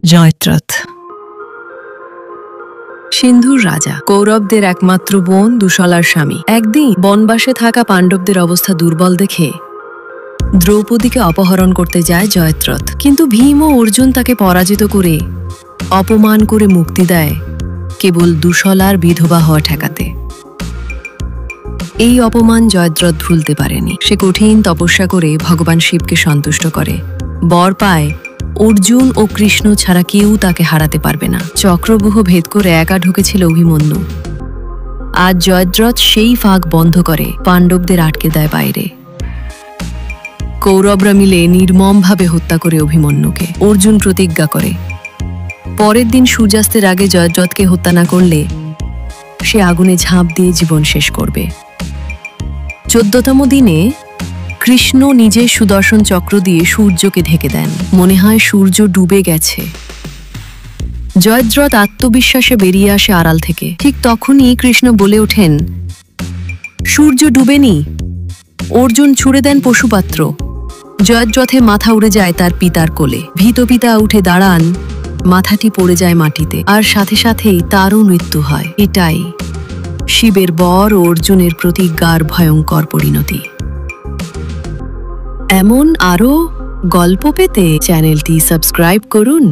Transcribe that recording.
জয়দ্রথ সিন্ধুর রাজা, কৌরবদের একমাত্র বোন দুশলার স্বামী। একদিন বনবাসে থাকা পাণ্ডবদের অবস্থা দুর্বল দেখে দ্রৌপদীকে অপহরণ করতে যায় জয়দ্রথ। কিন্তু ভীম ও অর্জুন তাকে পরাজিত করে অপমান করে মুক্তি দেয় কেবল দুশলার বিধবা হওয়া ঠেকাতে। এই অপমান জয়দ্রথ ভুলতে পারেনি। সে কঠিন তপস্যা করে ভগবান শিবকে সন্তুষ্ট করে, বর পায় অর্জুন ও কৃষ্ণ ছাড়া কেউ তাকে হারাতে পারবে না। চক্রব্যূহ ভেদ করে একা ঢুকেছিল অভিমন্যু। আজ জয়দ্রথ সেই ফাঁক বন্ধ করে পাণ্ডবদের আটকে দেয় বাইরে। কৌরবরা মিলে নির্মমভাবে হত্যা করে অভিমন্যুকে। অর্জুন প্রতিজ্ঞা করে পরের দিন সূর্যাস্তের আগে জয়দ্রথকে হত্যা না করলে সে আগুনে ঝাঁপ দিয়ে জীবন শেষ করবে। 14তম দিনে কৃষ্ণ নিজে সুদর্শন চক্র দিয়ে সূর্যকে ঢেকে দেন। মনে হয় সূর্য ডুবে গেছে। জয়দ্রথ আত্মবিশ্বাসে বেরিয়ে আসে আড়াল থেকে। ঠিক তখনই কৃষ্ণ বলে ওঠেন, সূর্য ডুবেনি। অর্জুন ছুড়ে দেন পশুপাত্র। জয়দ্রথের মাথা উড়ে যায় তার পিতার কোলে। ভীত পিতা উঠে দাঁড়ান, মাথাটি পড়ে যায় মাটিতে, আর সাথে সাথেই তারও মৃত্যু হয়। এটাই শিবের বর ও অর্জুনের প্রতিজ্ঞার ভয়ঙ্কর পরিণতি। এমন আরও গল্প পেতে চ্যানেলটি সাবস্ক্রাইব করুন।